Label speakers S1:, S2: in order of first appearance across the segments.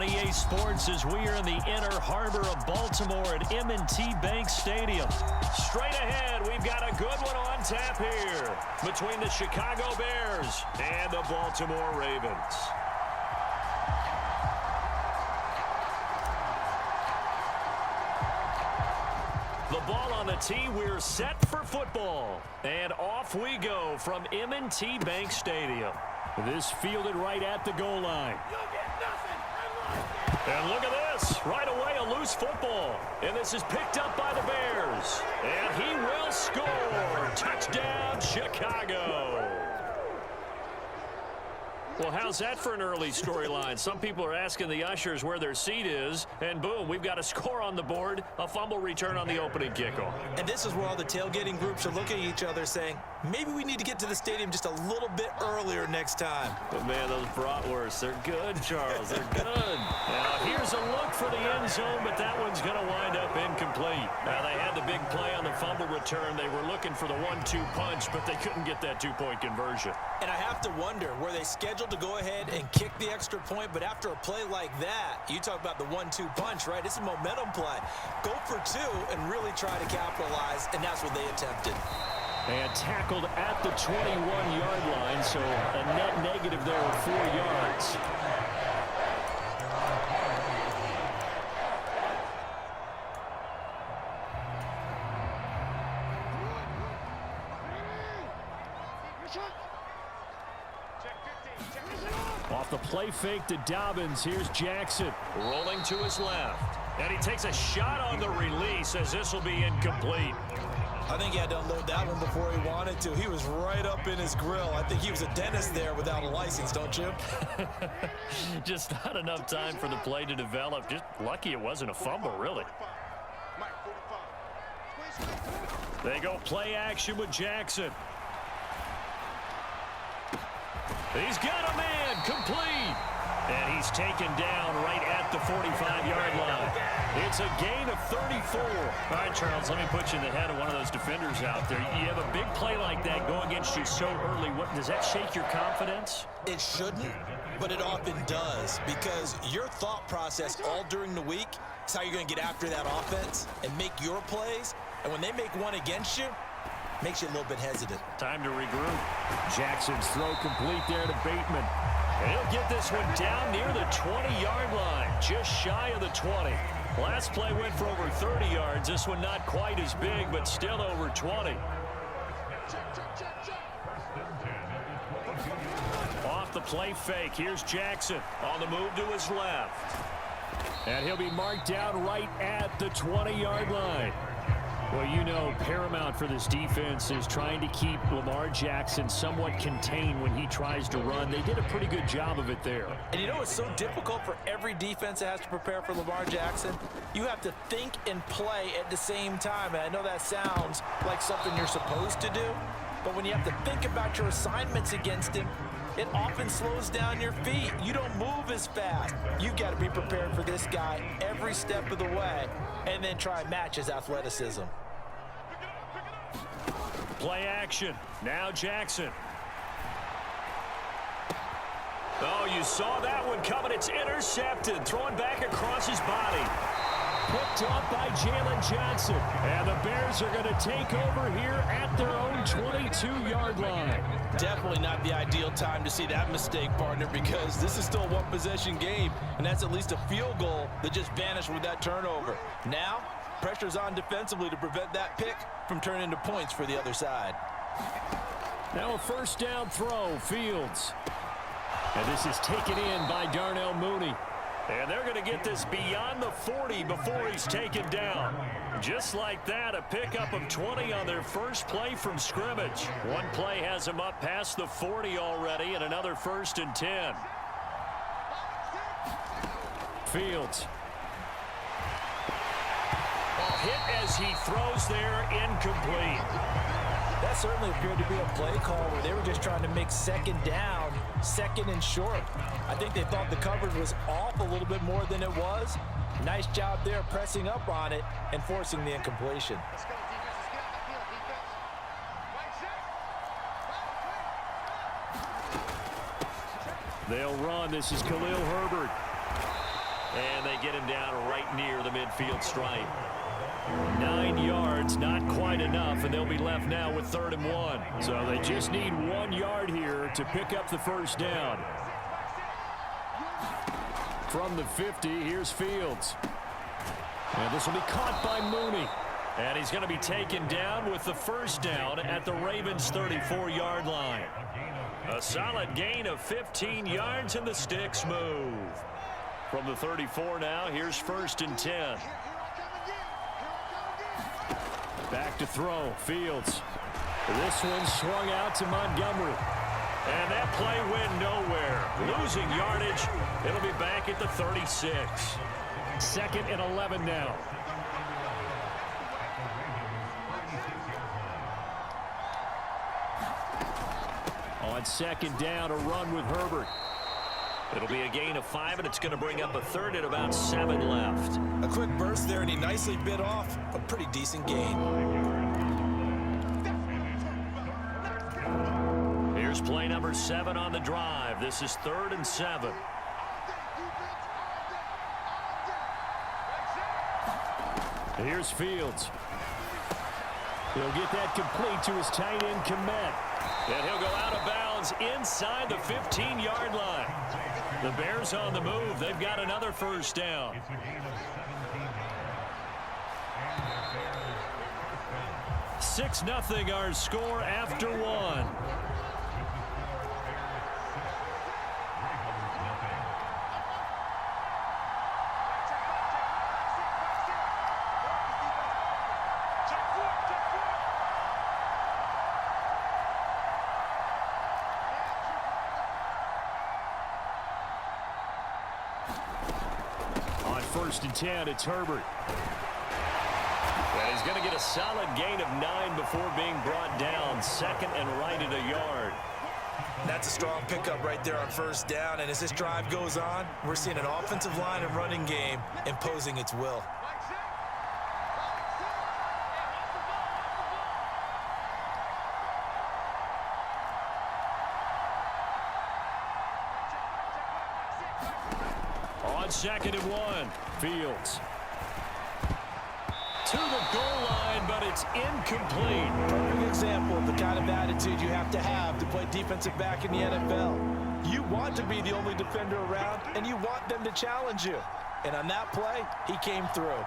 S1: EA Sports as we are in the inner harbor of Baltimore at M&T Bank Stadium. Straight ahead, we've got a good one on tap here between the Chicago Bears and the Baltimore Ravens. The ball on the tee, we're set for football. And off we go from M&T Bank Stadium. This fielded right at the goal line. And look at this. Right away, a loose football. And this is picked up by the Bears. And he will score. Touchdown, Chicago. Well, how's that for an early storyline? Some people are asking the ushers where their seat is, and boom, we've got a score on the board, a fumble return on the opening kickoff.
S2: And this is where all the tailgating groups are looking at each other saying, maybe we need to get to the stadium just a little bit earlier next time.
S1: But, man, those bratwursts, they're good, Charles. They're good. Now, here's a look for the end zone, but that one's going to wind up incomplete. Now, they had the big play on the fumble return. They were looking for the 1-2 punch, but they couldn't get that two-point conversion. And
S2: I have to wonder, were they scheduled to go ahead and kick the extra point, but after a play like that, you talk about the 1-2 punch, right? It's a momentum play. Go for two and really try to capitalize, and that's what they attempted.
S1: And tackled at the 21-yard line, so a net negative there of 4 yards. Off the play fake to Dobbins, here's Jackson. Rolling to his left. And he takes a shot on the release as this will be incomplete.
S2: I think he had to unload that one before he wanted to. He was right up in his grill. I think he was a dentist there without a license, don't you?
S1: Just not enough time for the play to develop. Just lucky it wasn't a fumble, really. They go play action with Jackson. He's got a man, complete. And he's taken down right at the 45-yard line. It's a gain of 34. All right, Charles, let me put you in the head of one of those defenders out there. You have a big play like that go against you so early. Does that shake your confidence?
S2: It shouldn't, but it often does, because your thought process all during the week is how you're going to get after that offense and make your plays. And when they make one against you, makes you a little bit hesitant.
S1: Time to regroup. Jackson's throw complete there to Bateman. And he'll get this one down near the 20-yard line, just shy of the 20. Last play went for over 30 yards. This one not quite as big, but still over 20. Off the play fake, here's Jackson on the move to his left. And he'll be marked down right at the 20-yard line. Well, you know, paramount for this defense is trying to keep Lamar Jackson somewhat contained when he tries to run. They did a pretty good job of it there.
S2: And you know it's so difficult for every defense that has to prepare for Lamar Jackson? You have to think and play at the same time. And I know that sounds like something you're supposed to do, but when you have to think about your assignments against him, it often slows down your feet. You don't move as fast. You've got to be prepared for this guy every step of the way and then try and match his athleticism.
S1: Play action. Now Jackson. Oh, you saw that one coming. It's intercepted. Throwing back across his body. Picked up by Jalen Johnson. And the Bears are going to take over here at their own 22-yard line.
S2: Definitely not the ideal time to see that mistake, partner, because this is still a one-possession game, and that's at least a field goal that just vanished with that turnover. Now, pressure's on defensively to prevent that pick from turning into points for the other side.
S1: Now a first down throw, Fields. And this is taken in by Darnell Mooney. And they're going to get this beyond the 40 before he's taken down. Just like that, a pickup of 20 on their first play from scrimmage. One play has them up past the 40 already, and another 1st and 10. Fields. Hit as he throws there, incomplete.
S2: That certainly appeared to be a play call where they were just trying to make second down, second and short. I think they thought the coverage was off a little bit more than it was. Nice job there pressing up on it and forcing the incompletion.
S1: They'll run. This is Kahlil Herbert. And they get him down right near the midfield stripe. 9 yards, not quite enough, and they'll be left now with 3rd and 1. So they just need 1 yard here to pick up the first down. From the 50, here's Fields. And this will be caught by Mooney. And he's going to be taken down with the first down at the Ravens' 34-yard line. A solid gain of 15 yards, and the sticks move. From the 34 now, here's 1st and 10. Back to throw, Fields. This one swung out to Montgomery. And that play went nowhere. Losing yardage. It'll be back at the 36. 2nd and 11 now. On 2nd down, a run with Herbert. It'll be a gain of 5, and it's going to bring up a 3rd and about 7 left.
S2: A quick burst there, and he nicely bit off a pretty decent gain.
S1: Here's play number 7 on the drive. This is 3rd and 7. Here's Fields. He'll get that complete to his tight end, Kemet. And he'll go out of bounds inside the 15-yard line. The Bears on the move. They've got another first down. Six 0 our score after 1. On 1st and 10, it's Herbert. And he's going to get a solid gain of 9 before being brought down. 2nd and right at a yard.
S2: That's a strong pickup right there on 1st down. And as this drive goes on, we're seeing an offensive line and running game imposing its will.
S1: On 2nd and 1, Fields. To the goal line, but it's incomplete.
S2: Perfect example of the kind of attitude you have to play defensive back in the NFL. You want to be the only defender around, and you want them to challenge you. And on that play, he came through.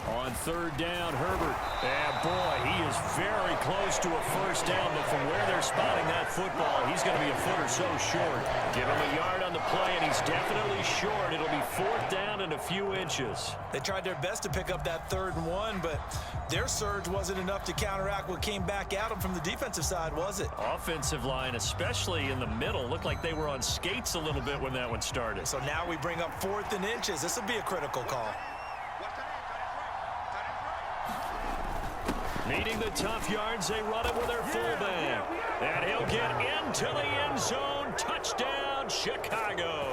S1: On 3rd down, Herbert. And boy, he is very close to a first down, but from where they're spotting that football, he's going to be a foot or so short. Give him a yard on the play, and he's definitely short. It'll be 4th down and a few inches.
S2: They tried their best to pick up that 3rd and 1, but their surge wasn't enough to counteract what came back at them from the defensive side, was it?
S1: Offensive line, especially in the middle, looked like they were on skates a little bit when that one started.
S2: So now we bring up 4th and inches. This will be a critical call.
S1: Needing the tough yards, they run it with their fullback. And he'll get into the end zone. Touchdown, Chicago.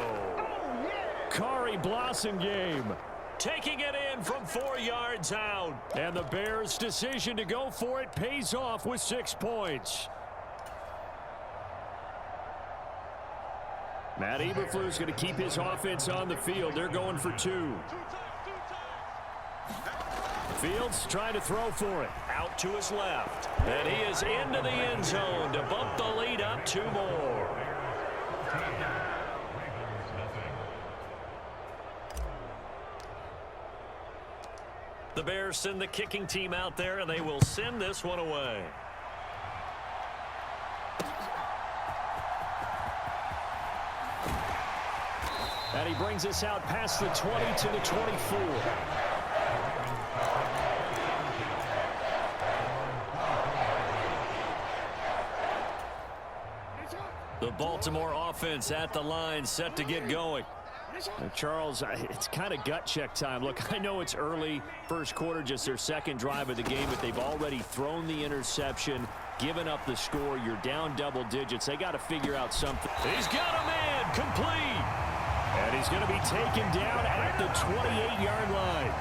S1: Kari Blossomgame taking it in from 4 yards out. And the Bears' decision to go for it pays off with 6 points. Matt Eberflus going to keep his offense on the field. They're going for 2. Fields trying to throw for it. Out to his left. And he is into the end zone to bump the lead up 2 more. The Bears send the kicking team out there, and they will send this one away. And he brings us out past the 20 to the 24. The Baltimore offense at the line, set to get going. Charles, it's kind of gut check time. Look, I know it's early, first quarter, just their 2nd drive of the game, but they've already thrown the interception, given up the score. You're down double digits. They got to figure out something. He's got a man, complete. And he's going to be taken down at the 28-yard line.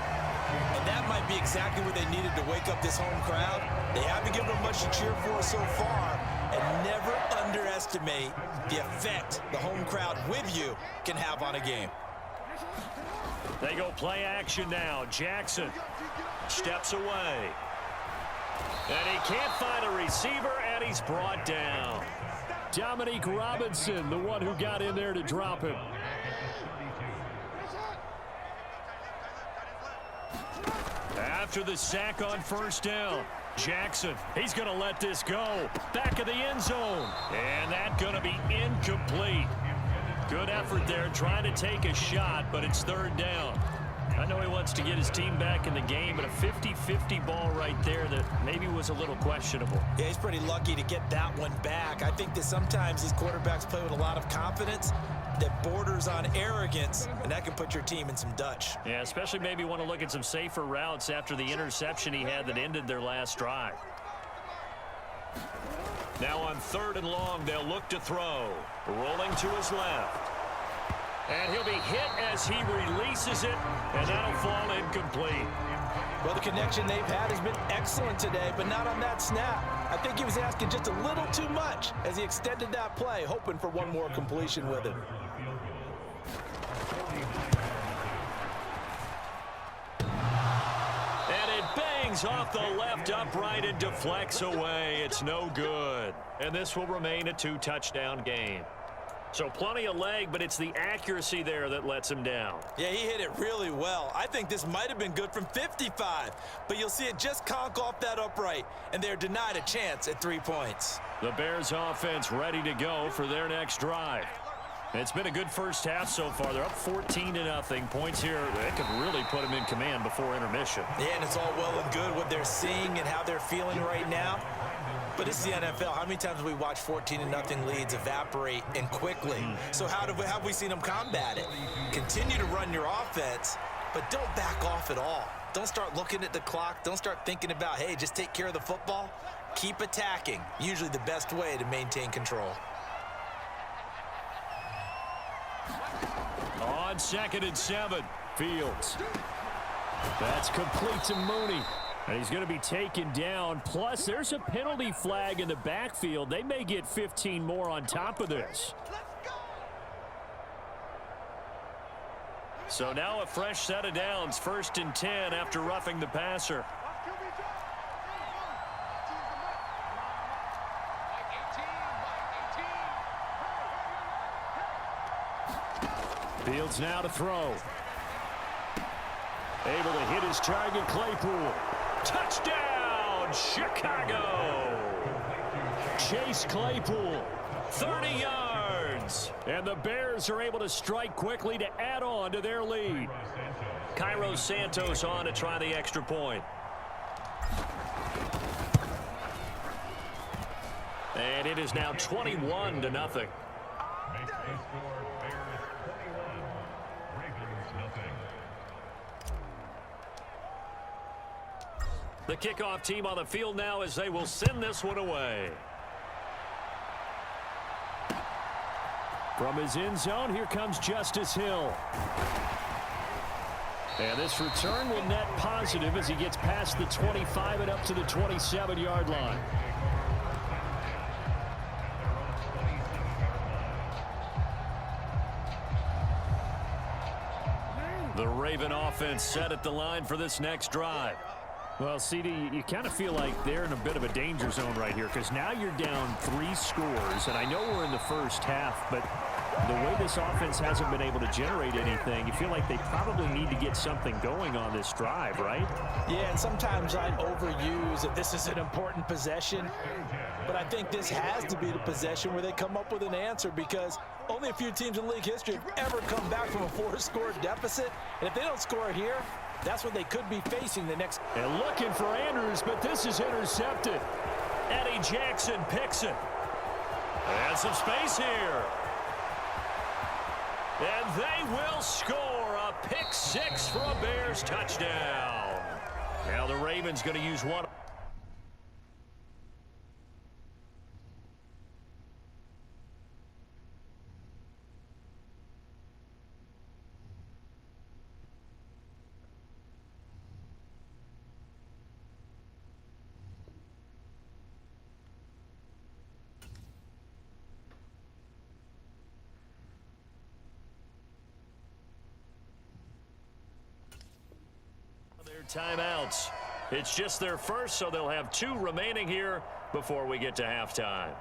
S2: And that might be exactly what they needed to wake up this home crowd. They haven't given them much to cheer for so far, And never underestimate the effect the home crowd with you can have on a game.
S1: They go play action now. Jackson steps away. And he can't find a receiver, and he's brought down. Dominique Robinson, the one who got in there to drop him. After the sack on first down, Jackson, he's going to let this go. Back of the end zone. And that's going to be incomplete. Good effort there trying to take a shot, but it's third down. I know he wants to get his team back in the game, but a 50-50 ball right there that maybe was a little questionable.
S2: Yeah, he's pretty lucky to get that one back. I think that sometimes these quarterbacks play with a lot of confidence that borders on arrogance, and that can put your team in some Dutch.
S1: Yeah, especially maybe want to look at some safer routes after the interception he had that ended their last drive. Now on third and long, they'll look to throw. Rolling to his left. And he'll be hit as he releases it, and that'll fall incomplete.
S2: Well, the connection they've had has been excellent today, but not on that snap. I think he was asking just a little too much as he extended that play, hoping for one more completion with it.
S1: And it bangs off the left upright and deflects away. It's no good. And this will remain a two-touchdown game. So plenty of leg, but it's the accuracy there that lets him down.
S2: Yeah, he hit it really well. I think this might have been good from 55, but you'll see it just conk off that upright, and they're denied a chance at 3 points.
S1: The Bears offense ready to go for their next drive. It's been a good first half so far. They're up 14-0. Points here that could really put them in command before intermission.
S2: Yeah, and it's all well and good what they're seeing and how they're feeling right now. But it's the NFL. How many times have we watched 14-0 leads evaporate and quickly? So how have we seen them combat it? Continue to run your offense, but don't back off at all. Don't start looking at the clock. Don't start thinking about, hey, just take care of the football. Keep attacking. Usually the best way to maintain control.
S1: On 2nd and 7, Fields. That's complete to Mooney. And he's going to be taken down. Plus, there's a penalty flag in the backfield. They may get 15 more on top of this. So now a fresh set of downs. 1st and 10 after roughing the passer. Fields now to throw. Able to hit his target, Claypool. Touchdown, Chicago! Chase Claypool, 30 yards. And the Bears are able to strike quickly to add on to their lead. Cairo Santos on to try the extra point. And it is now 21-0. The kickoff team on the field now as they will send this one away. From his end zone, here comes Justice Hill. And this return will net positive as he gets past the 25 and up to the 27-yard line. The Raven offense set at the line for this next drive. Well, CD, you kind of feel like they're in a bit of a danger zone right here because now you're down 3 scores, and I know we're in the first half, but the way this offense hasn't been able to generate anything, you feel like they probably need to get something going on this drive, right?
S2: Yeah, and sometimes I overuse that this is an important possession, but I think this has to be the possession where they come up with an answer because only a few teams in league history have ever come back from a 4-score deficit, and if they don't score here, that's what they could be facing the next.
S1: And looking for Andrews, but this is intercepted. Eddie Jackson picks it. And some space here. And they will score a pick 6 for a Bears touchdown. Now the Ravens going to use one. Timeouts. It's just their first, so they'll have 2 remaining here before we get to halftime.